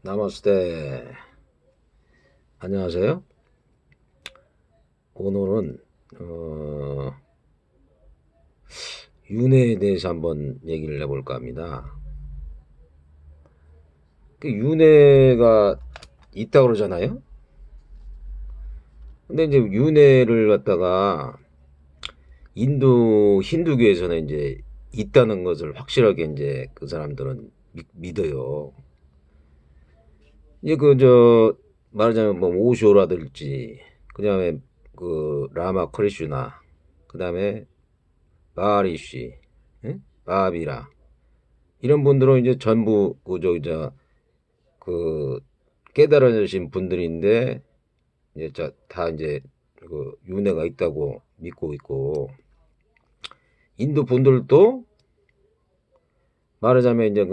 나마스테. 안녕하세요. 오늘은 윤회에 대해서 한번 얘기를 해볼까 합니다. 그 윤회가 있다 그러잖아요. 근데 이제 윤회를 갖다가 인도 힌두교에서는 이제 있다는 것을 확실하게 이제 그 사람들은 믿어요. 이제 말하자면 뭐 오쇼라든지 그다음에 그 라마 크리슈나 그다음에 마하리시, 예? 마하비라 이런 분들은 이제 전부 그 깨달아진 분들인데 이제 다 이제 그 윤회가 있다고 믿고 있고 인도 분들도 말하자면 이제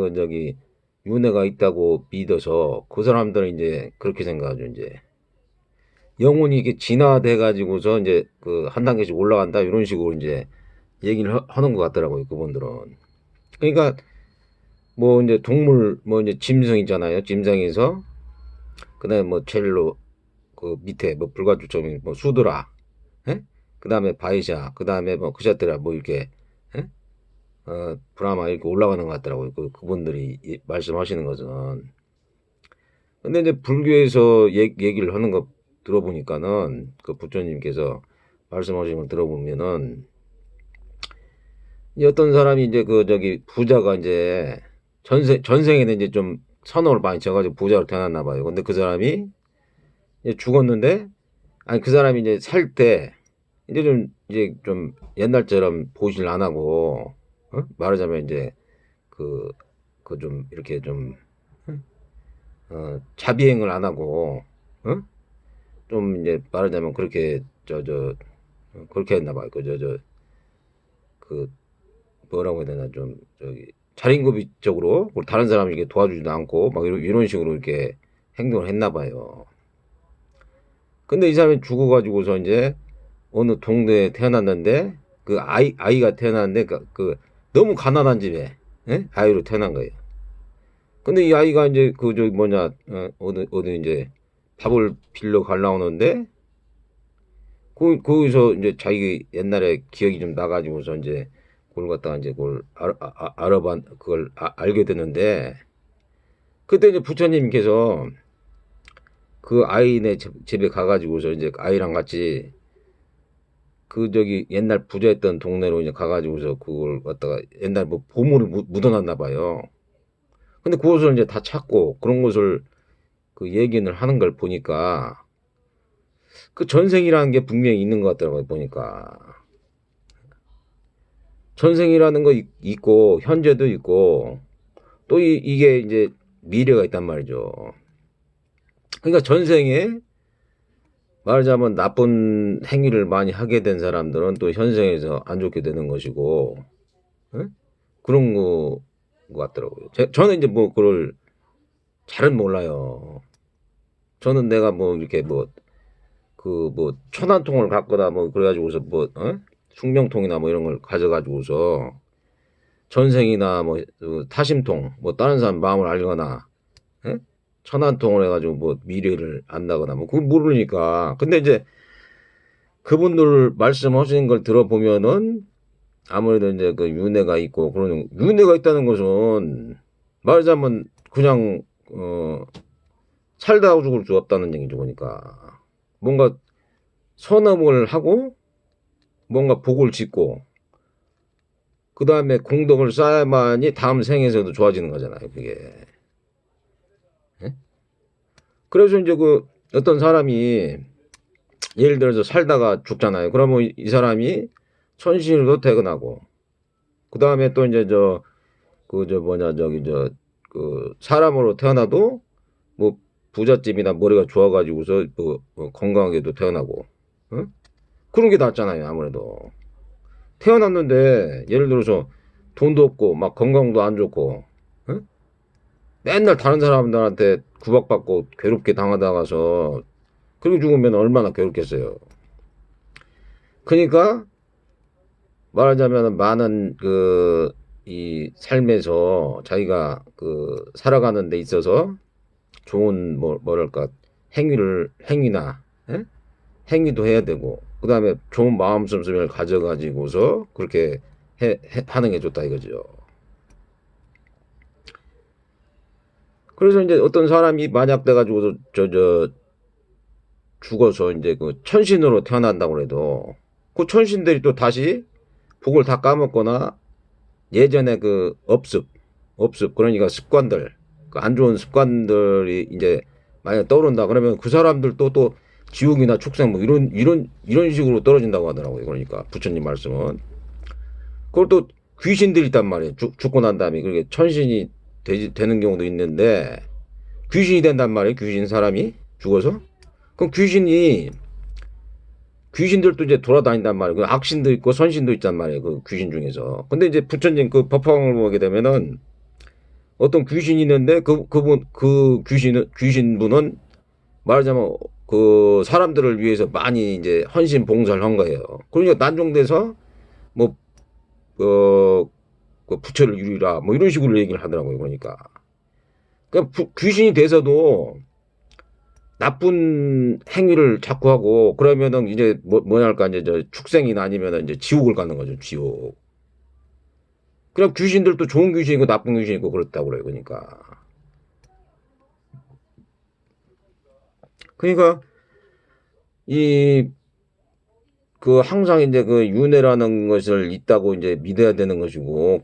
윤회가 있다고 믿어서 그 사람들은 이제 그렇게 생각하죠. 이제 영혼이 이게 진화돼 가지고서 이제 그 한 단계씩 올라간다 이런 식으로 이제 얘기를 하는 것 같더라고요. 그분들은. 그러니까 뭐 이제 동물 뭐 이제 짐승 있잖아요. 짐승에서 그다음에 뭐 첼로 그 밑에 뭐 불가주점이 뭐 수드라, 예? 그다음에 바이샤, 그다음에 뭐 크샤트라 뭐 이렇게, 예? 브라마 이렇게 올라가는 것 같더라고요. 그분들이 말씀하시는 것은. 근데 이제 불교에서 얘기를 하는 거 들어보니까는 그 부처님께서 말씀하신 걸 들어보면은 어떤 사람이 이제 부자가 이제 전생에는 이제 좀 선업을 많이 쳐가지고 부자로 태어났나 봐요. 근데 그 사람이 이제 죽었는데, 아니 그 사람이 이제 살 때 이제 좀 옛날처럼 보실 안 하고, 말하자면 이제 그 좀 이렇게 좀 자비행을 안 하고, 좀 이제 말하자면 그렇게 그렇게 했나 봐요. 그 뭐라고 해야 되나 좀 자린고비적으로 다른 사람을 이렇게 도와주지도 않고 막 이런 식으로 이렇게 행동을 했나 봐요. 근데 이 사람이 죽어가지고서 이제 어느 동네에 태어났는데 그 아이가 태어났는데 너무 가난한 집에, 예? 아이로 태어난 거예요. 근데 이 아이가 이제 어디 이제 밥을 빌려 갈라오는데 거기서 이제 자기 옛날에 기억이 좀 나가지고서 이제 그걸 갖다가 이제 그걸 알아봐 그걸 알게 되는데 그때 이제 부처님께서 그 아이네 집에 가가지고서 이제 아이랑 같이 옛날 부자였던 동네로 이제 가가지고서 그걸 갖다가 옛날 뭐 보물을 묻어놨나 봐요. 근데 그것을 이제 다 찾고 그런 것을 그 얘기를 하는 걸 보니까 그 전생이라는 게 분명히 있는 것 같더라고요. 보니까 전생이라는 거 있고 현재도 있고 또 이게 이제 미래가 있단 말이죠. 그러니까 전생에 말하자면 나쁜 행위를 많이 하게 된 사람들은 또 현생에서 안 좋게 되는 것이고, 예? 그런 거 같더라고요. 저는 이제 뭐 그걸 잘은 몰라요. 저는 내가 뭐 이렇게 뭐 천안통을 갖거나 뭐 그래가지고서 숙명통이나 뭐 이런 걸 가져가지고서 전생이나 뭐 타심통 뭐 다른 사람 마음을 알거나, 예? 천안통을 해가지고 뭐 미래를 안다거나 뭐 그걸 모르니까. 근데 이제 그분들 말씀하시는 걸 들어보면은 아무래도 이제 그 윤회가 있고 그런 윤회가 있다는 것은 말하자면 그냥 살다 죽을 수 없다는 얘기죠. 그러니까 뭔가 선업을 하고 뭔가 복을 짓고 그 다음에 공덕을 쌓아야만이 다음 생에서도 좋아지는 거잖아요. 그게. 예? 그래서 이제 그 어떤 사람이 예를 들어서 살다가 죽잖아요. 그러면 이 사람이 천신으로 퇴근하고 그 다음에 또 이제 사람으로 태어나도 뭐 부잣집이나 머리가 좋아가지고서 건강하게도 태어나고, 어? 그런 게 낫잖아요. 아무래도 태어났는데 예를 들어서 돈도 없고 막 건강도 안 좋고, 어? 맨날 다른 사람들한테 구박받고 괴롭게 당하다가서 그리고 죽으면 얼마나 괴롭겠어요. 그러니까 말하자면 많은 이 삶에서 자기가 살아가는 데 있어서 좋은 뭐랄까 행위나 예? 행위도 해야 되고 그다음에 좋은 마음씀을 가져가지고서 그렇게 반응해 줬다 이거죠. 그래서 이제 어떤 사람이 만약 돼가지고서 저 죽어서 이제 그 천신으로 태어난다고 해도 그 천신들이 또 다시 복을 다 까먹거나 예전에 그 업습 그러니까 습관들 그 안 좋은 습관들이 이제 만약 떠오른다 그러면 그 사람들도 또 지옥이나 축생 뭐 이런 식으로 떨어진다고 하더라고요. 그러니까 부처님 말씀은 그걸 또 귀신들이 있단 말이에요. 죽고 난 다음에 그게 천신이 되는 경우도 있는데 귀신이 된단 말이에요. 귀신 사람이 죽어서 그럼 귀신들도 이제 돌아다닌단 말이에요. 그 악신도 있고 선신도 있단 말이에요. 그 귀신 중에서. 근데 이제 부처님 그 법화을 보게 되면은 어떤 귀신이 있는데 그 귀신분은 말하자면 그 사람들을 위해서 많이 이제 헌신 봉사를 한 거예요. 그러니까 난종돼서 뭐, 그 부처를 유리라 뭐 이런 식으로 얘기를 하더라고요. 그러니까 귀신이 돼서도 나쁜 행위를 자꾸 하고 그러면은 이제 뭐랄까 이제 저 축생이나 아니면 이제 지옥을 가는 거죠. 지옥. 그냥 귀신들도 좋은 귀신이고 나쁜 귀신이고 그렇다고 그래요. 그러니까 이 그 항상 이제 그 윤회라는 것을 있다고 이제 믿어야 되는 것이고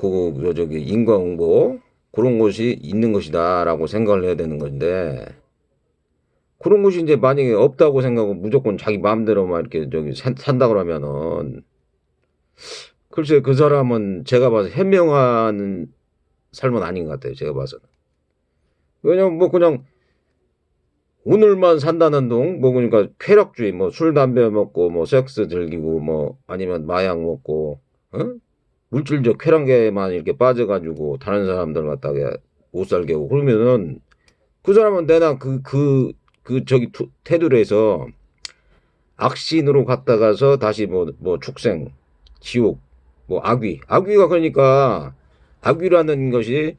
저기 인과응보 그런 것이 있는 것이다라고 생각을 해야 되는 건데 그런 것이 이제 만약에 없다고 생각하고 무조건 자기 마음대로만 이렇게 저기 산다 그러면은 글쎄 그 사람은 제가 봐서 현명한 삶은 아닌 것 같아요. 제가 봐서는. 왜냐면 뭐 그냥 오늘만 산다는 동, 뭐 그러니까 쾌락주의, 뭐 술 담배 먹고 뭐 섹스 즐기고 뭐 아니면 마약 먹고, 어? 물질적 쾌락에만 이렇게 빠져가지고 다른 사람들 갖다가 못 살게 하고 그러면은 그 사람은 내나 저기 테두리에서 악신으로 갔다가서 다시 뭐 축생, 지옥, 뭐 악귀가 그러니까 악귀라는 것이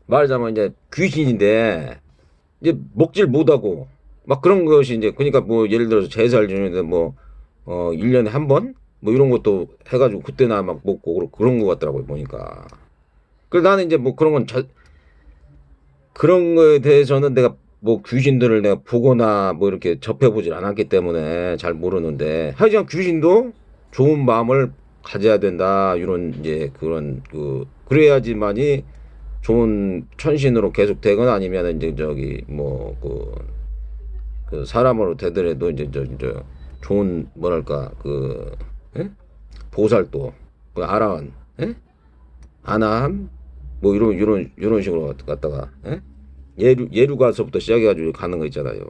말하자면 이제 귀신인데 이제 먹질 못하고 막 그런 것이 이제 그러니까 뭐 예를 들어서 제사를 지내는데 뭐 1년에 한 번? 뭐 이런 것도 해가지고 그때나 막 먹고 그런 것 같더라고요 보니까. 그래서 나는 이제 뭐 그런 거에 대해서는 내가 뭐 귀신들을 내가 보거나 뭐 이렇게 접해보질 않았기 때문에 잘 모르는데 하여간 귀신도 좋은 마음을 가져야 된다 이런 이제 그런 그래야지만이 좋은 천신으로 계속 되거나 아니면 이제 저기 뭐 그 사람으로 되더라도 이제 저 좋은 뭐랄까 예? 보살도 그 아라한 예? 아나함 뭐 이런 식으로 갖다가 예? 예류가서부터 시작해가지고 가는 거 있잖아요.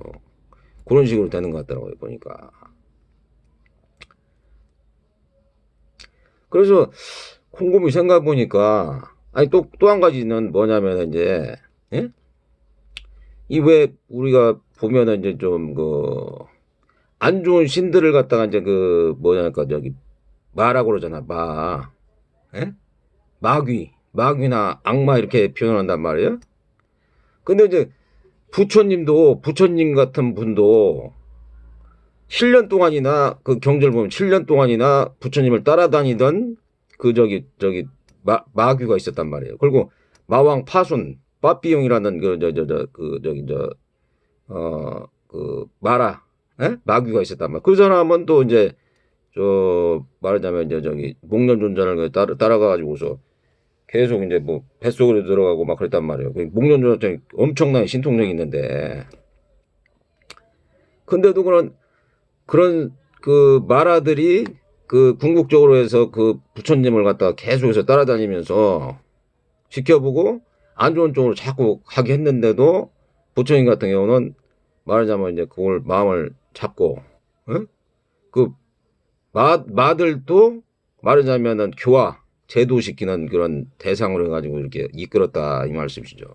그런 식으로 되는 것 같더라고요 보니까. 그래서 곰곰이 생각해 보니까 아니 또 한 가지는 뭐냐면 이제 예? 이 왜 우리가 보면은 이제 좀 안 좋은 신들을 갖다가 이제 뭐냐니까 저기 마라고 그러잖아 예? 마귀나 악마 이렇게 표현한단 말이에요. 근데 이제 부처님 같은 분도 7년 동안이나 그 경전을 보면 7년 동안이나 부처님을 따라다니던 저기 마귀가 있었단 말이에요. 그리고 마왕 파순 빠삐용이라는 마라 마귀가 있었단 말이에요. 그 사람은 또 이제 말하자면 이제 저기 목련존자를 따라가가지고서 계속 이제 뭐 뱃속으로 들어가고 막 그랬단 말이에요. 목련존자 엄청난 신통력이 있는데 근데도 그런 그 마라들이 그 궁극적으로 해서 그 부처님을 갖다가 계속해서 따라다니면서 지켜보고 안 좋은 쪽으로 자꾸 하게 했는데도 부처님 같은 경우는 말하자면 이제 그걸 마음을 잡고 그 마들도 말하자면은 교화 제도시키는 그런 대상으로 해가지고 이렇게 이끌었다 이 말씀이시죠.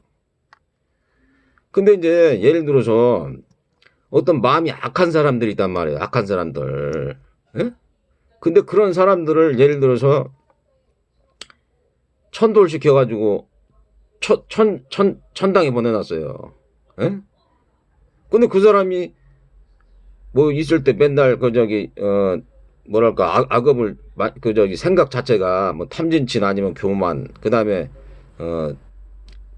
근데 이제 예를 들어서 어떤 마음이 악한 사람들이 있단 말이에요. 악한 사람들. 예? 근데 그런 사람들을 예를 들어서 천도를 시켜가지고 천당에 보내놨어요. 예? 근데 그 사람이 뭐 있을 때 맨날 그 저기 뭐랄까 악업을 그 저기 생각 자체가 뭐 탐진친 아니면 교만 그다음에 어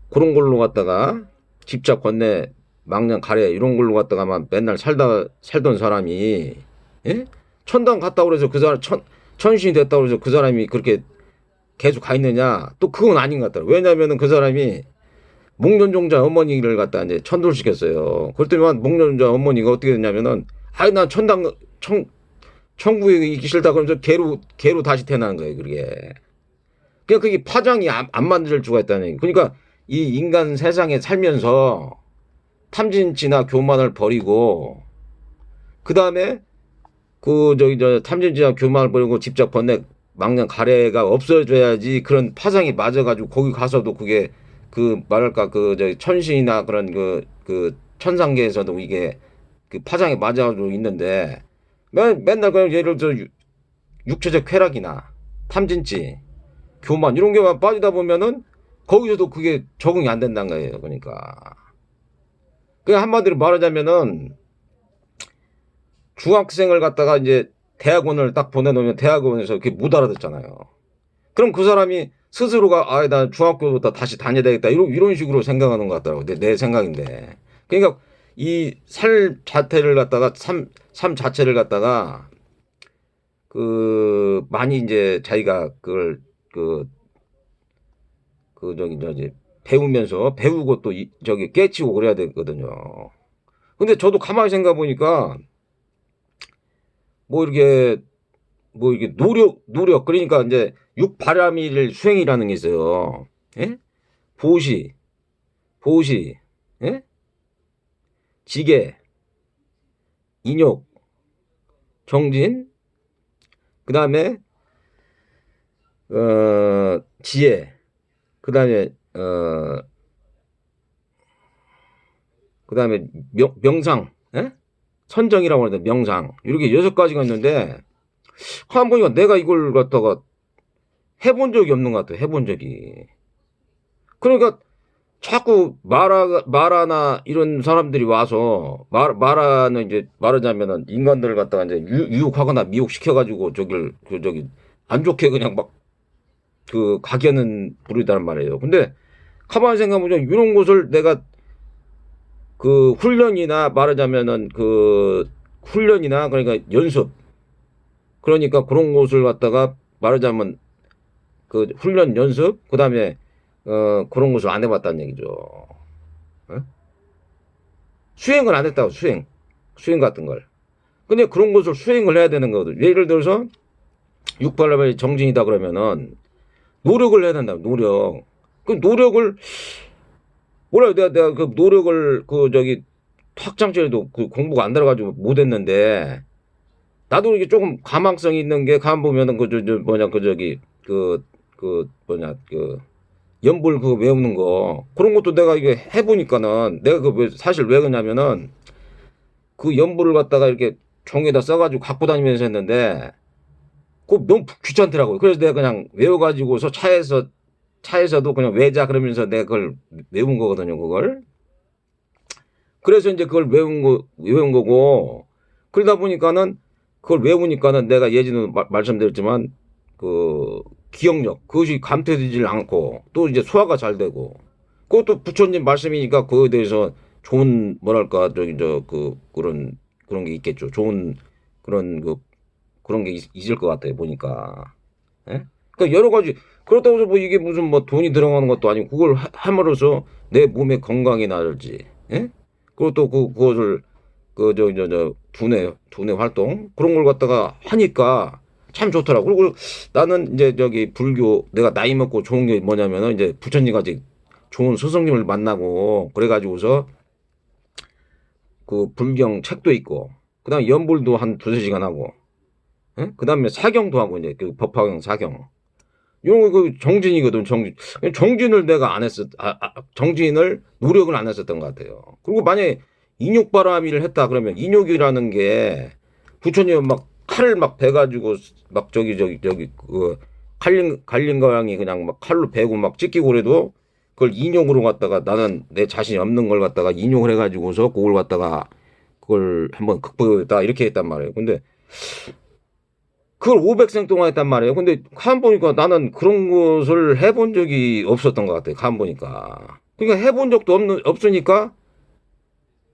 그런 걸로 갖다가 집착 권내 망령 가래 이런 걸로 갖다가만 맨날 살던 사람이 예? 천당 갔다 그래서 그 사람 천신이 됐다 그래서 그 사람이 그렇게 계속 가 있느냐? 또 그건 아닌 것 같더라고. 왜냐면은 그 사람이 목련종자 어머니를 갖다 이제 천도시켰어요. 그랬더니만 목련종자 어머니가 어떻게 됐냐면은 아이 난 천국에 있기 싫다 그러면서 개로 다시 태어나는 거예요. 그게. 그냥 그게 파장이 안 만들 수가 있다는 얘기. 그러니까 이 인간 세상에 살면서 탐진치나 교만을 버리고 그 다음에 그 저기 저 탐진치나 교만을 버리고 집착 번뇌 망령 가래가 없어져야지 그런 파장이 맞아가지고 거기 가서도 그게 그 말할까 그 저기 천신이나 그런 그 천상계에서도 이게 그 파장이 맞아가지고 있는데 맨날 그냥 예를 들어 육체적 쾌락이나 탐진치 교만 이런 게만 빠지다 보면은 거기서도 그게 적응이 안 된다는 거예요. 그러니까 그냥 한마디로 말하자면은 중학생을 갖다가 이제 대학원을 딱 보내놓으면 대학원에서 그게 못 알아듣잖아요. 그럼 그 사람이 스스로가 아, 나 중학교부터 다시 다녀야 되겠다 이런 식으로 생각하는 것 같더라고. 내 생각인데. 그러니까 이 삶 자체를 갖다가 삶 자체를 갖다가 그 많이 이제 자기가 그걸 저기 배우면서 배우고 또 저기 깨치고 그래야 되거든요. 근데 저도 가만히 생각해 보니까 뭐 이렇게 노력 그러니까 이제 육바라밀 수행이라는 게 있어요. 예? 보시, 예? 지계, 인욕, 정진, 그 다음에 지혜, 그 다음에 그 다음에 명상, 예? 선정이라고 하는데 명상 이렇게 6가지가 있는데 한 보니까 내가 이걸 갖다가 해본 적이 없는 것 같아요. 해본 적이. 그러니까 자꾸 마라나 이런 사람들이 와서 마라는 이제 말하자면은 인간들을 갖다가 이제 유혹하거나 미혹시켜가지고 저기 안 좋게 그냥 막 그 각연은 부르단 말이에요. 근데 가만히 생각해보면 이런 곳을 내가 그 훈련이나 말하자면은 그 훈련이나 그러니까 연습 그러니까 그런 곳을 갖다가 말하자면 그 훈련 연습 그다음에 그런 것을 안 해봤다는 얘기죠. 어? 수행을 안 했다고 수행 같은 걸. 근데 그런 것을 수행을 해야 되는 거거든. 예를 들어서 육발람의 정진이다 그러면은 노력을 해야 된다. 노력. 그 노력을 뭐라 내가 그 노력을 그 저기 학창시절에도 그 공부가 안 들어가지고 못했는데 나도 이게 조금 가망성이 있는 게 가만 보면은 뭐냐 그 저기 뭐냐 연불 그거 외우는 거 그런 것도 내가 이게 해보니까는 내가 사실 왜 그러냐면은 그 연불을 갖다가 이렇게 종에다 써가지고 갖고 다니면서 했는데 그거 너무 귀찮더라고요. 그래서 내가 그냥 외워가지고서 차에서도 그냥 외자 그러면서 내가 그걸 외운 거거든요. 그걸. 그래서 이제 그걸 외운 거고 그러다 보니까는 그걸 외우니까는 내가 예전에 말씀드렸지만 그 기억력 그것이 감퇴되질 않고 또 이제 소화가 잘 되고 그것도 부처님 말씀이니까 그거에 대해서 좋은 뭐랄까 그런 게 있겠죠. 좋은 그런 게 있을 것 같아요. 보니까. 예? 그러니까 여러 가지 그렇다고 해서 뭐 이게 무슨 뭐 돈이 들어가는 것도 아니고 그걸 함으로써 내 몸의 건강이 나을지. 예? 그리고 또 그것을 두뇌 활동 그런 걸 갖다가 하니까 참 좋더라고. 그리고 나는 이제 저기 불교 내가 나이 먹고 좋은 게 뭐냐면은 이제 부처님 같이 좋은 스승님을 만나고 그래가지고서 그 불경 책도 있고 그다음에 연불도 한 2~3시간 하고 예? 그다음에 사경도 하고 이제 그 법화경 사경 이런 거 그 정진이거든. 정진을 내가 안 정진을 노력을 안 했었던 것 같아요. 그리고 만약에 인욕바람이를 했다 그러면 인욕이라는 게 부처님 막 칼을 막 베가지고 막 저기 그 갈린 거양이 그냥 막 칼로 베고 막 찢기고 그래도 그걸 인용으로 갖다가 나는 내 자신이 없는 걸 갖다가 인용을 해가지고서 그걸 갖다가 그걸 한번 극복했다 이렇게 했단 말이에요. 근데 그걸 500생 동안 했단 말이에요. 근데 가만 보니까 나는 그런 것을 해본 적이 없었던 것 같아요. 가만 보니까. 그러니까 해본 적도 없으니까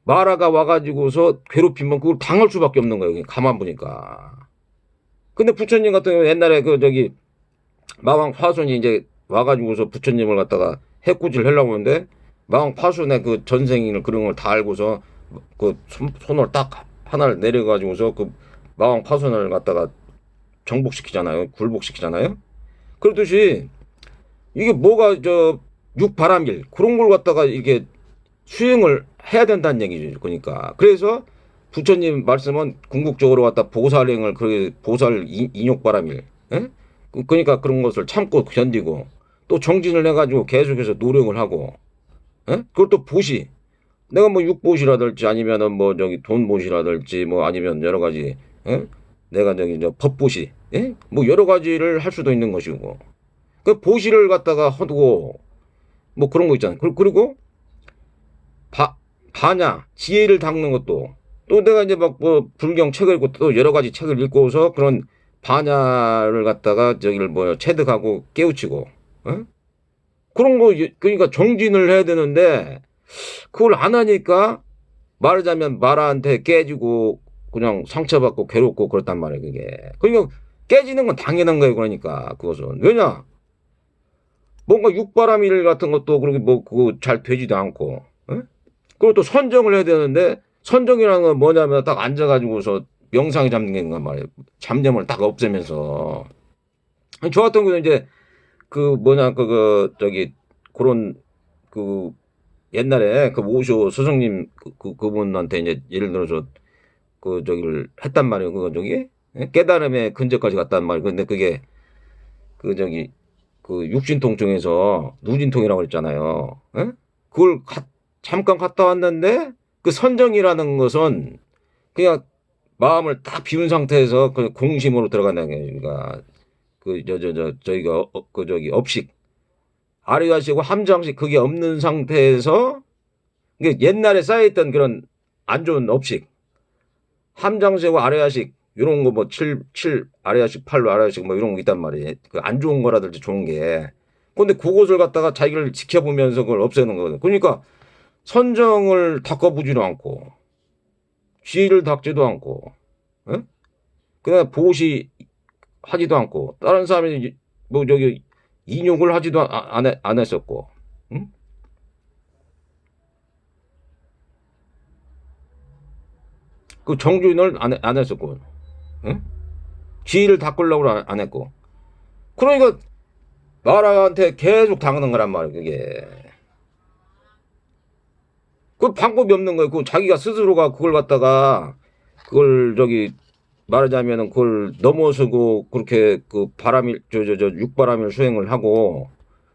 마라가 와가지고서 괴롭히면 그걸 당할 수밖에 없는 거예요. 가만 보니까. 근데 부처님 같은 경우 옛날에 그 저기 마왕 파손이 이제 와가지고서 부처님을 갖다가 해꾸질 하려고 하는데 마왕 파손의 그 전생을 그런 걸 다 알고서 그 손을 딱 하나를 내려가지고서 그 마왕 파손을 갖다가 정복시키잖아요. 굴복시키잖아요. 그렇듯이 이게 뭐가 저 육바람일 그런 걸 갖다가 이게 수행을 해야 된다는 얘기죠. 그러니까 그래서 부처님 말씀은 궁극적으로 갖다 보살행을 그 보살 인욕바람일 그러니까 그런 것을 참고 견디고 또 정진을 해가지고 계속해서 노력을 하고 그걸 또 보시 내가 뭐 육보시라든지 아니면은 뭐 저기 돈보시라든지 뭐 아니면 여러 가지 내가 저기 저 법보시 뭐 여러 가지를 할 수도 있는 것이고 그 보시를 갖다가 하고 뭐 그런 거 있잖아요. 그리고 반야 지혜를 닦는 것도 또 내가 이제 막 뭐 불경 책을 읽고 또 여러 가지 책을 읽고서 그런 반야를 갖다가 저기를 뭐 체득하고 깨우치고 그런 거 그러니까 정진을 해야 되는데 그걸 안 하니까 말하자면 마라한테 깨지고 그냥 상처받고 괴롭고 그렇단 말이에요. 그게 그러니까 깨지는 건 당연한 거예요. 그러니까 그것은 왜냐 뭔가 육바람일 같은 것도 그렇게 뭐 그거 잘 되지도 않고 그리고 또 선정을 해야 되는데 선정이라는 건 뭐냐면 딱 앉아가지고서 명상이 잡는 건 말이에요. 잡념을 딱 없애면서 저 같은 경우는 이제 그 뭐냐 저기 그런 그 옛날에 그 오쇼 스승님 그분한테 이제 예를 들어서 그 저기를 했단 말이에요. 그거 저기 깨달음의 근저까지 갔단 말이에요. 근데 그게 그 저기 그 육신통 중에서 누진통이라고 그랬잖아요. 그걸 잠깐 갔다 왔는데 그 선정이라는 것은 그냥 마음을 딱 비운 상태에서 그 공심으로 들어간다는 게 그러니까 저희가 그 저기 업식 아리아식하고 함장식 그게 없는 상태에서 이게 옛날에 쌓여있던 그런 안 좋은 업식 함장식하고 아리아식 이런 거 뭐 7 아리아식 8로 아리아식 뭐 이런 거 있단 말이에요. 그 안 좋은 거라든지 좋은 게 근데 그것을 갖다가 자기를 지켜보면서 그걸 없애는 거거든. 그러니까 선정을 닦아보지도 않고 지혜를 닦지도 않고 그다음에 보시 하지도 않고 다른 사람이 뭐 저기 인욕을 하지도 안 했었고 그 정주인을 안 했었고 지혜를 닦으려고 안 했고 그러니까 나라한테 계속 당하는 거란 말이에요. 그게 그 방법이 없는 거예요. 그 자기가 스스로가 그걸 갖다가 그걸 저기 말하자면은 그걸 넘어서고 그렇게 그 바람일 저 육바람일 수행을 하고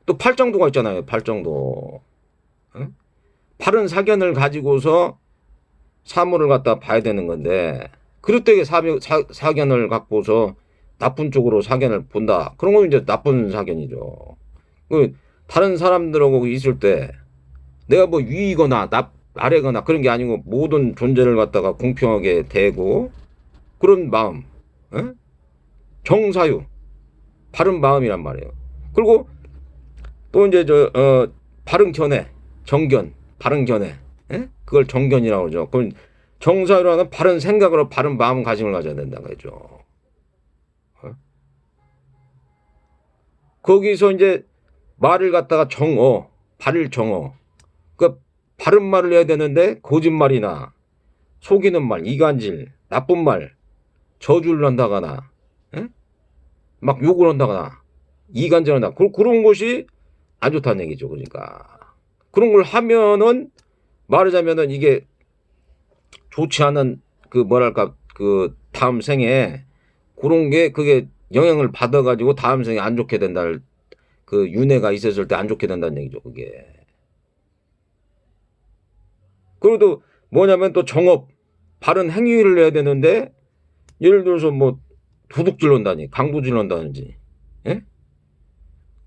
또 팔정도가 있잖아요. 팔정도 바른 사견을 가지고서 사물을 갖다 봐야 되는 건데 그럴 때 사견을 갖고서 나쁜 쪽으로 사견을 본다. 그런 건 이제 나쁜 사견이죠. 그 다른 사람들하고 있을 때 내가 뭐 위이거나 아래거나 그런 게 아니고 모든 존재를 갖다가 공평하게 대고 그런 마음 정사유 바른 마음이란 말이에요. 그리고 또 이제 바른 견해 정견 바른 견해 그걸 정견이라고 그러죠. 그럼 정사유라는 바른 생각으로 바른 마음가짐을 가져야 된다는 거죠. 거기서 이제 말을 갖다가 바를 정어 그러니까 바른 말을 해야 되는데 거짓말이나 속이는 말 이간질 나쁜 말 저주를 한다거나 막 욕을 한다거나 이간질을 한다 그런 것이 안 좋다는 얘기죠. 그러니까 그런 걸 하면은 말하자면은 이게 좋지 않은 그 뭐랄까 그 다음 생에 그런 게 그게 영향을 받아가지고 다음 생에 안 좋게 된다 그 윤회가 있었을 때 안 좋게 된다는 얘기죠. 그게 그래도 뭐냐면 또 정업 바른 행위를 해야 되는데 예를 들어서 뭐 도둑질 한다니 강도질 한다든지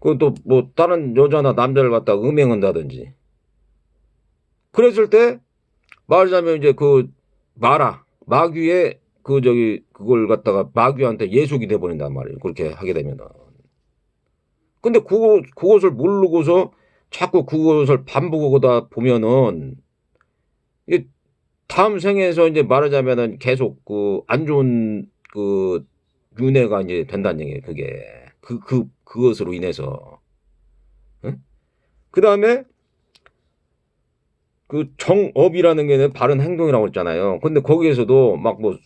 그것도 뭐 다른 여자나 남자를 갖다가 음행한다든지 그랬을 때 말하자면 이제 그 마귀의 그 그걸 갖다가 마귀한테 예속이 돼 버린단 말이에요. 그렇게 하게 되면은. 근데 그것을 모르고서 자꾸 그것을 반복하다 보면은 이게 다음 생에서 이제 말하자면은 계속 그 안 좋은 그 윤회가 이제 된다는 얘기예요. 그게 그것으로 인해서. 응? 그 다음에 그 정업이라는 게 바른 행동이라고 했잖아요. 근데 거기에서도 막 뭐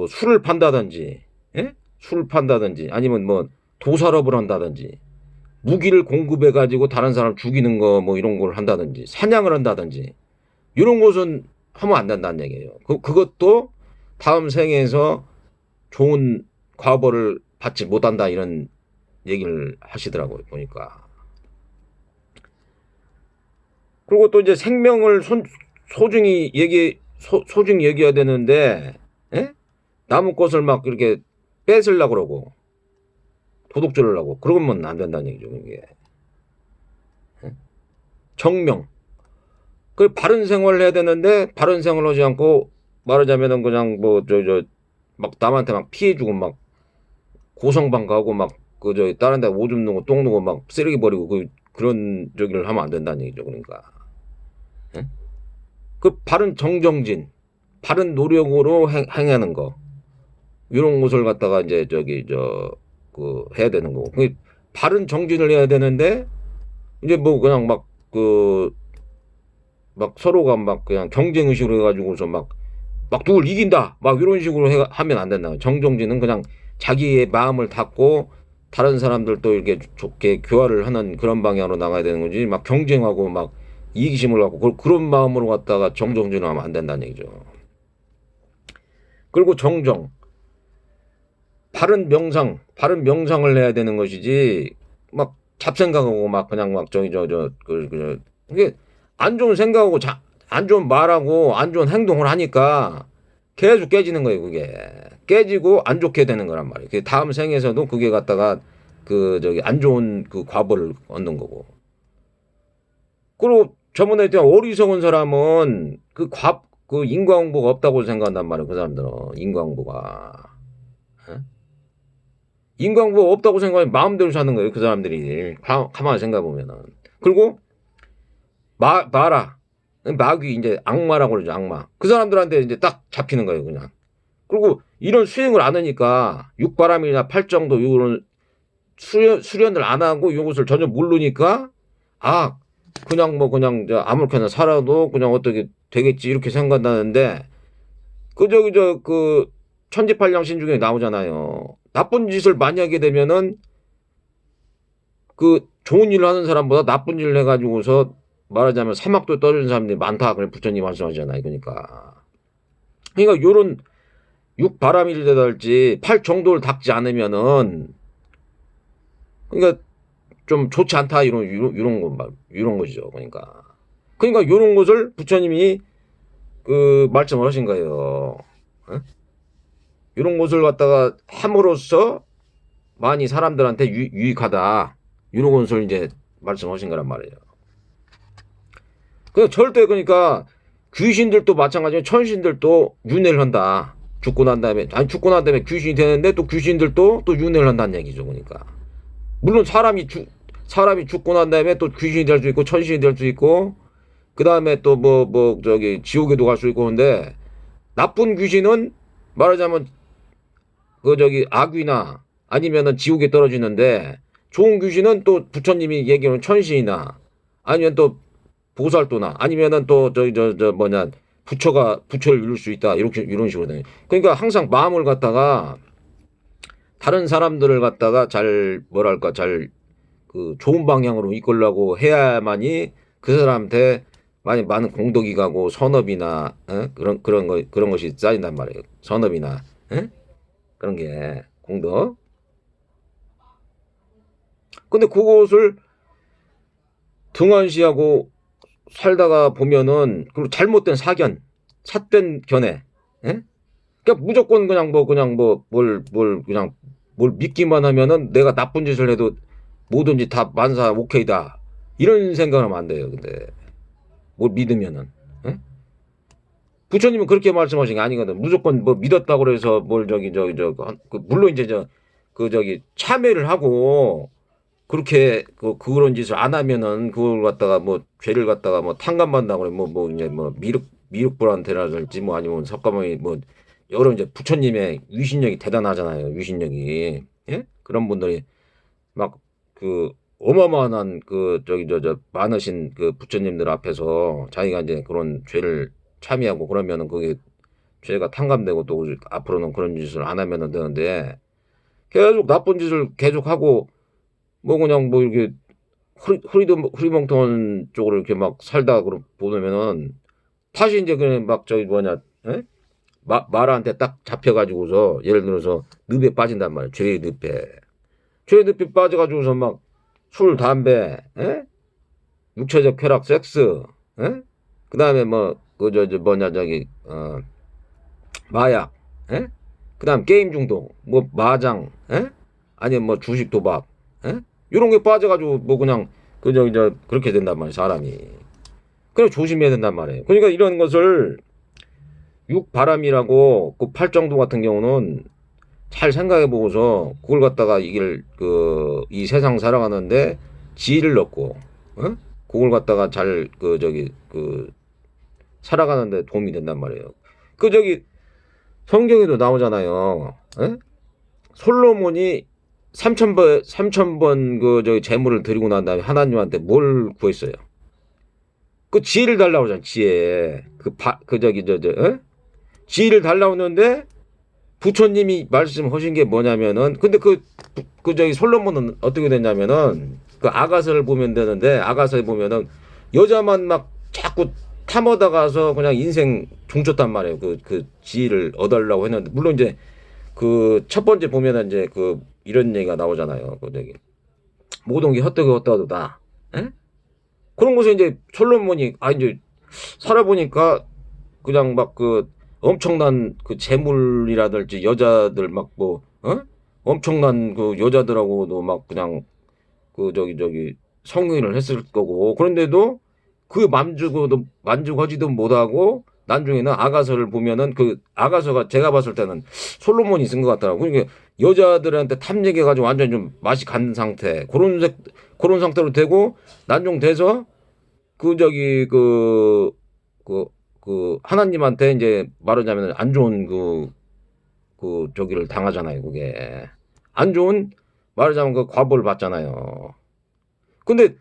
술을 판다든지, 예? 술을 판다든지 아니면 뭐 도살업을 한다든지 무기를 공급해 가지고 다른 사람 죽이는 거 뭐 이런 걸 한다든지 사냥을 한다든지 이런 것은 하면 안 된다는 얘기예요. 그것도 다음 생에서 좋은 과보를 받지 못한다 이런 얘기를 하시더라고요. 보니까. 그리고 또 이제 생명을 소중히 얘기해야 되는데, 예? 남의 것을 막 이렇게 뺏으려고 그러고, 도둑질을 하고, 그러면 안 된다는 얘기죠, 이게. 예? 정명. 그 바른 생활을 해야 되는데, 바른 생활을 하지 않고, 말하자면은 그냥 막 남한테 막 피해주고, 막 고성방 가고, 막, 다른 데 오줌 누고, 똥 누고, 막 쓰레기 버리고, 그런 저기를 하면 안 된다는 얘기죠, 그러니까. 예? 그 바른 정정진, 바른 노력으로 행하는 거. 이런 것을 갖다가 이제 해야 되는 거고. 바른 정진을 해야 되는데, 이제 뭐 그냥 막 서로가 막 그냥 경쟁 의식으로 해가지고서 막 누굴 이긴다! 막 이런 식으로 하면 안 된다. 정정진은 그냥 자기의 마음을 닫고 다른 사람들도 이렇게 좋게 교화를 하는 그런 방향으로 나가야 되는 거지. 막 경쟁하고 막 이기심을 갖고 그런 마음으로 갖다가 정정진을 하면 안 된다는 얘기죠. 그리고 정정. 바른 명상을 해야 되는 것이지, 막 잡생각하고 막 그냥 막 이게 안 좋은 생각하고 안 좋은 말하고 안 좋은 행동을 하니까 계속 깨지는 거예요, 그게. 깨지고 안 좋게 되는 거란 말이에요. 그 다음 생에서도 그게 갖다가 안 좋은 그 과보를 얻는 거고. 그리고 저번에 했던 어리석은 사람은 그 인과응보가 없다고 생각한단 말이에요, 그 사람들은. 인과응보가. 인과응보가 없다고 생각하면 마음대로 사는 거예요, 그 사람들이. 가만히 생각해보면은. 그리고 마귀, 이제 악마라고 그러죠, 악마. 그 사람들한테 이제 딱 잡히는 거예요, 그냥. 그리고 이런 수행을 안 하니까, 육바람이나 팔정도 이런 수련을 안 하고 이것을 전혀 모르니까, 그냥 아무렇게나 살아도 그냥 어떻게 되겠지, 이렇게 생각한다는데, 천지팔량신 중에 나오잖아요. 나쁜 짓을 많이 하게 되면은, 좋은 일을 하는 사람보다 나쁜 일을 해가지고서 말하자면 사막도 떨어지는 사람들이 많다. 그래 부처님 말씀하시잖아요. 그러니까 요런 육바람일이랄지 팔정도를 닦지 않으면은 그러니까 좀 좋지 않다. 이런 거죠. 그러니까 요런 것을 부처님이 말씀을 하신 거예요. 어? 이런 것을 갖다가 함으로써 많이 사람들한테 유익하다. 이런 것을 이제 말씀하신 거란 말이에요. 절대 귀신들도 마찬가지로 천신들도 윤회를 한다. 죽고 난 다음에 귀신이 되는데 또 귀신들도 또 윤회를 한다는 얘기죠. 그러니까 물론 사람이 죽고 난 다음에 또 귀신이 될 수 있고 천신이 될 수 있고 그 다음에 또 지옥에도 갈 수 있고 근데 나쁜 귀신은 말하자면 악귀나 아니면은 지옥에 떨어지는데 좋은 귀신은 또 부처님이 얘기하는 천신이나 아니면 또 보살도나 아니면은 또 부처를 이룰 수 있다 이런 식으로 돼. 그러니까 항상 마음을 갖다가 다른 사람들을 갖다가 잘 좋은 방향으로 이끌려고 해야만이 그 사람한테 많은 공덕이 가고 선업이나 그런 것이 쌓인단 말이에요. 선업이나 그런 게 공덕. 근데 그것을 등한시하고 살다가 보면은 그리고 잘못된 사견, 삿된 견해, 그러니까 무조건 그냥 그냥 뭘 믿기만 하면은 내가 나쁜 짓을 해도 뭐든지 다 만사 오케이다. 이런 생각을 하면 안 돼요. 근데 뭘 믿으면은. 예? 부처님은 그렇게 말씀하신 게 아니거든. 무조건 뭐 믿었다고 그래서 뭘 물론 이제 참회를 하고 그렇게 그런 짓을 안 하면은 그걸 갖다가 뭐 죄를 갖다가 뭐 탕감받는다고 그래 이제 뭐 미륵불한테라든지 뭐 아니면 석가모니 뭐 여러 이제 부처님의 위신력이 대단하잖아요. 위신력이. 예? 그런 분들이 막 그 어마어마한 많으신 그 부처님들 앞에서 자기가 이제 그런 죄를 참여하고 그러면은 그게 죄가 탕감되고 또 앞으로는 그런 짓을 안 하면은 되는데 계속 나쁜 짓을 계속하고 뭐 그냥 뭐 이렇게 흐리멍텅한 쪽으로 이렇게 막 살다 보면은 다시 이제 그냥 막 에? 마라한테 딱 잡혀가지고서 예를 들어서 늪에 빠진단 말이에요. 죄의 늪에. 죄의 늪에 빠져가지고서 막 술, 담배, 에? 육체적 쾌락, 섹스, 에? 그 다음에 뭐, 마약, 에? 그 다음 게임 중독, 뭐, 마장, 에? 아니면 뭐, 주식 도박, 에? 이런 게 빠져가지고, 뭐, 그냥, 그렇게 된단 말이에요, 사람이. 그래, 조심해야 된단 말이에요. 그러니까 이런 것을, 육바람이라고, 그 팔정도 같은 경우는, 잘 생각해 보고서, 그걸 갖다가 이 세상 살아가는데, 지혜를 넣고, 어? 그걸 갖다가 잘, 살아가는데 도움이 된단 말이에요. 성경에도 나오잖아요. 에? 솔로몬이 3,000번 재물을 드리고 난 다음에 하나님한테 뭘 구했어요? 그 지혜를 달라고 하잖아, 지혜. 에? 지혜를 달라고 하는데 부처님이 말씀하신 게 뭐냐면은, 근데 솔로몬은 어떻게 됐냐면은, 그 아가서를 보면 되는데, 아가서에 보면은 여자만 막 자꾸 탐하다 가서 그냥 인생 종쳤단 말이에요. 지혜를 얻으려고 했는데, 물론 이제 그 첫 번째 보면은 이제 이런 얘기가 나오잖아요. 모든 게 헛되고 헛되다. 에? 그런 것에 이제 솔로몬이 이제 살아보니까 그냥 막 엄청난 재물이라든지 여자들 엄청난 여자들하고도 막 그냥 성행위를 했을 거고 그런데도 만족하지도 못하고 나중에는 아가서를 보면은 아가서가 제가 봤을 때는 솔로몬이 쓴 것 같더라고. 그러니까 여자들한테 탐닉해가지고 완전 좀 맛이 간 상태 그런 상태로 되고 나중 돼서 하나님한테 이제 말하자면 안 좋은 저기를 당하잖아요. 그게 안 좋은 말하자면 과보를 받잖아요. 근데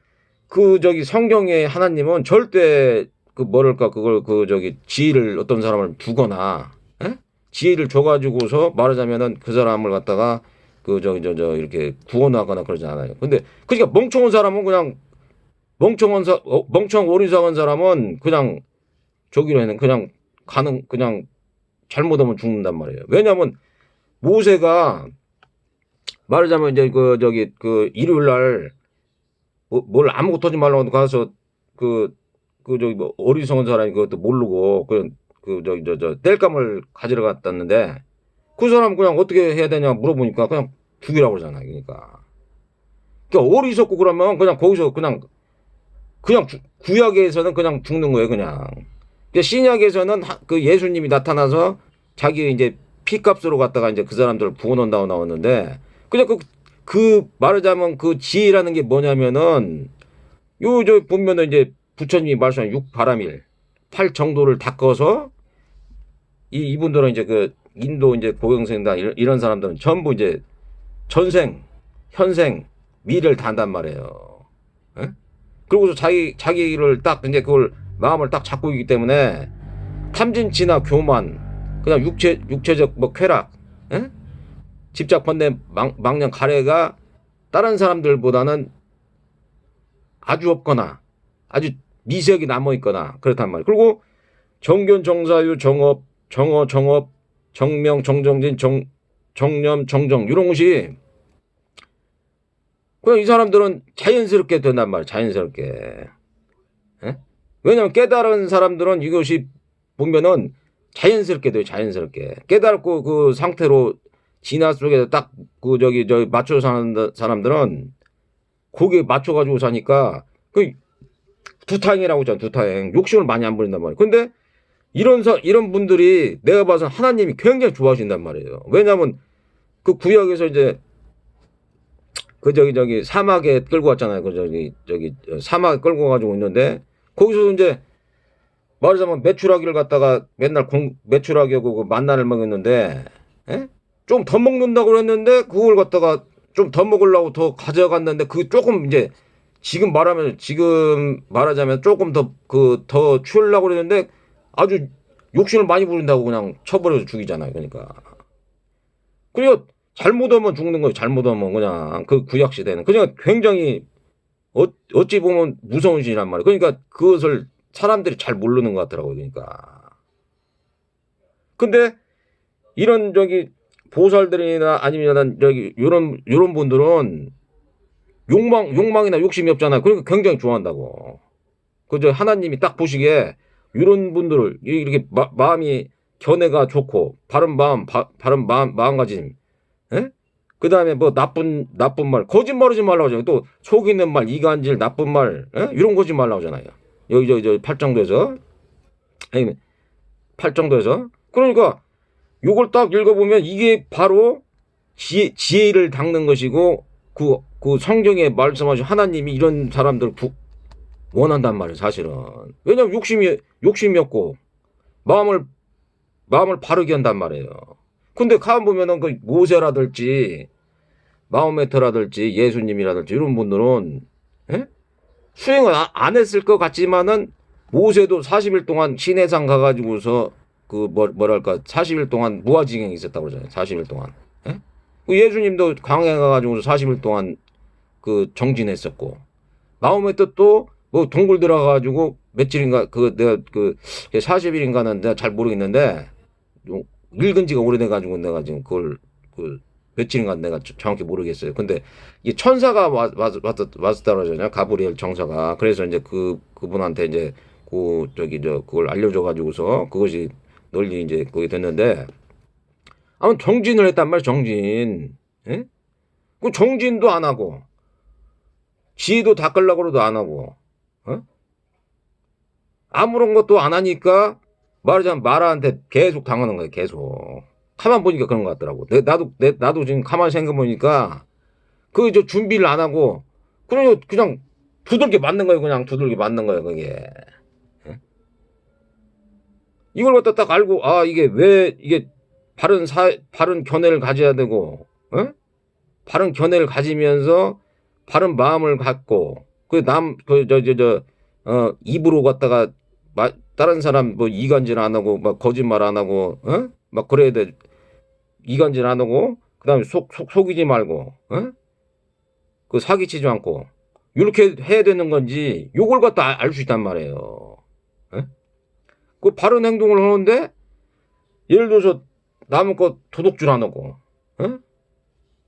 성경의 하나님은 절대 그걸 지혜를 어떤 사람을 주거나 에? 지혜를 줘가지고서 말하자면은 그 사람을 갖다가 이렇게 구원하거나 그러지 않아요. 근데 그러니까 멍청한 사람은 그냥 멍청한 어리석은 사람은 그냥 그냥 그냥 잘못하면 죽는단 말이에요. 왜냐하면 모세가 말하자면 이제 일요일 날 뭘 아무것도 하지 말라고 가서 어리석은 사람이 그것도 모르고 땔감을 가지러 갔다는데 그 사람 그냥 어떻게 해야 되냐 물어보니까 그냥 죽이라고 그러잖아요. 그러니까 어리석고 그러면 그냥 거기서 그냥 구약에서는 그냥 죽는 거예요. 그냥 신약에서는 예수님이 나타나서 자기 이제 피값으로 갖다가 이제 그 사람들을 구원한다고 나왔는데 그냥 말하자면 지혜라는 게 뭐냐면은 보면은 이제 부처님이 말씀한 육바라밀 8정도를 닦아서 이분들은 이제 인도 이제 고경생다 이런 사람들은 전부 이제 전생, 현생, 미래를 다 한단 말이에요. 에? 그리고서 자기를 딱 이제 그걸 마음을 딱 잡고 있기 때문에 탐진치나 교만, 그냥 육체적 쾌락, 에? 집착 번뇌 망령 가래가 다른 사람들보다는 아주 없거나 아주 미세하게 남아 있거나 그렇단 말이에요. 그리고 정견 정사유 정업 정어 정업 정명 정정진 정념 정정 이런 것이 그냥 이 사람들은 자연스럽게 된단 말이에요. 자연스럽게. 에? 왜냐하면 깨달은 사람들은 이것이 보면은 자연스럽게 돼요. 자연스럽게 깨달고 그 상태로 진화 속에서 딱 그 저기 맞춰 사는 사람들은 거기에 맞춰가지고 사니까 그 두타행이라고 하잖아. 두타행. 욕심을 많이 안 부린단 말이야. 근데 이런 분들이 내가 봐서 하나님이 굉장히 좋아하신단 말이에요. 왜냐하면 그 구약에서 이제 그 저기 사막에 끌고 왔잖아요. 그 저기 사막에 끌고 가지고 있는데 거기서 이제 말하자면 메추라기를 갖다가 맨날 메추라기하고 그 만나를 먹였는데 에? 좀 더 먹는다고 그랬는데 그걸 갖다가 좀 더 먹으려고 더 가져갔는데 그 조금 이제 지금 말하자면 조금 더 취하려고 그랬는데 아주 욕심을 많이 부린다고 그냥 쳐버려서 죽이잖아요. 그러니까. 그리고 잘못하면 죽는 거예요. 잘못하면 그냥 그 구약 시대는 그냥 굉장히 어찌 보면 무서운 신이란 말이에요. 그러니까 그것을 사람들이 잘 모르는 것 같더라고요. 그러니까. 근데 이런 저기 보살들이나 아니면 저기 요런 분들은 욕망이나 욕심이 없잖아요. 그러니까 굉장히 좋아한다고. 그저 하나님이 딱 보시기에 이런 분들을 이렇게 마음이 견해가 좋고 바른 마음가짐, 예? 그 다음에 뭐 나쁜 말, 거짓말하지 말라고 하잖아요. 또 속이는 말, 이간질, 나쁜 말, 예? 이런 거지 말라고 하잖아요. 여기 저 팔정도에서, 팔정도에서. 그러니까 요걸 딱 읽어보면 이게 바로 지혜를 닦는 것이고 그 성경에 말씀하신 하나님이 이런 사람들 원한단 말이에요. 사실은. 왜냐면 욕심이 없고 마음을 바르게 한단 말이에요. 근데 가만 보면은 그 모세라든지 마호메트라든지 예수님이라든지 이런 분들은 예? 수행을 안 했을 것 같지만은 모세도 40일 동안 시내산 가가지고서 그 뭐랄까 40일 동안 무아지경이 있었다고 그러잖아요. 40일 동안. 예? 예수님도 광야에 가가지고서 40일 동안 그 정진했었고 마호메트 또 뭐 동굴 들어가가지고 며칠인가 내가 40일인가는 내가 잘 모르겠는데 읽은 지가 오래돼가지고 내가 지금 그걸 며칠인가 내가 정확히 모르겠어요. 근데 이 천사가 왔다고 하잖아요. 가브리엘 정사가. 그래서 이제 그분한테 이제 그걸 알려줘가지고서 그것이 널리 이제 그게 됐는데 아무 정진을 했단 말이야. 정진. 예? 그 정진도 안 하고 지혜도 닦으려고 해도 안 하고 어? 아무런 것도 안 하니까 말하자면 마라한테 계속 당하는 거예요. 계속. 가만 보니까 그런 것 같더라고. 나도 지금 가만히 생각해 보니까 저 준비를 안 하고 그냥 두들겨 맞는 거예요. 그냥 두들겨 맞는 거예요. 그게. 이걸 갖다 딱 알고 이게 왜 이게 바른 견해를 가져야 되고 바른 견해를 가지면서 바른 마음을 갖고 입으로 갖다가 다른 사람 뭐 이간질 안 하고 막 거짓말 안 하고 막 그래야 돼. 이간질 안 하고 그다음에 속이지 말고 그 사기치지 않고 이렇게 해야 되는 건지 요걸 갖다 알 수 있단 말이에요. 그 바른 행동을 하는데 예를 들어서 남의 거 도둑질 안 하고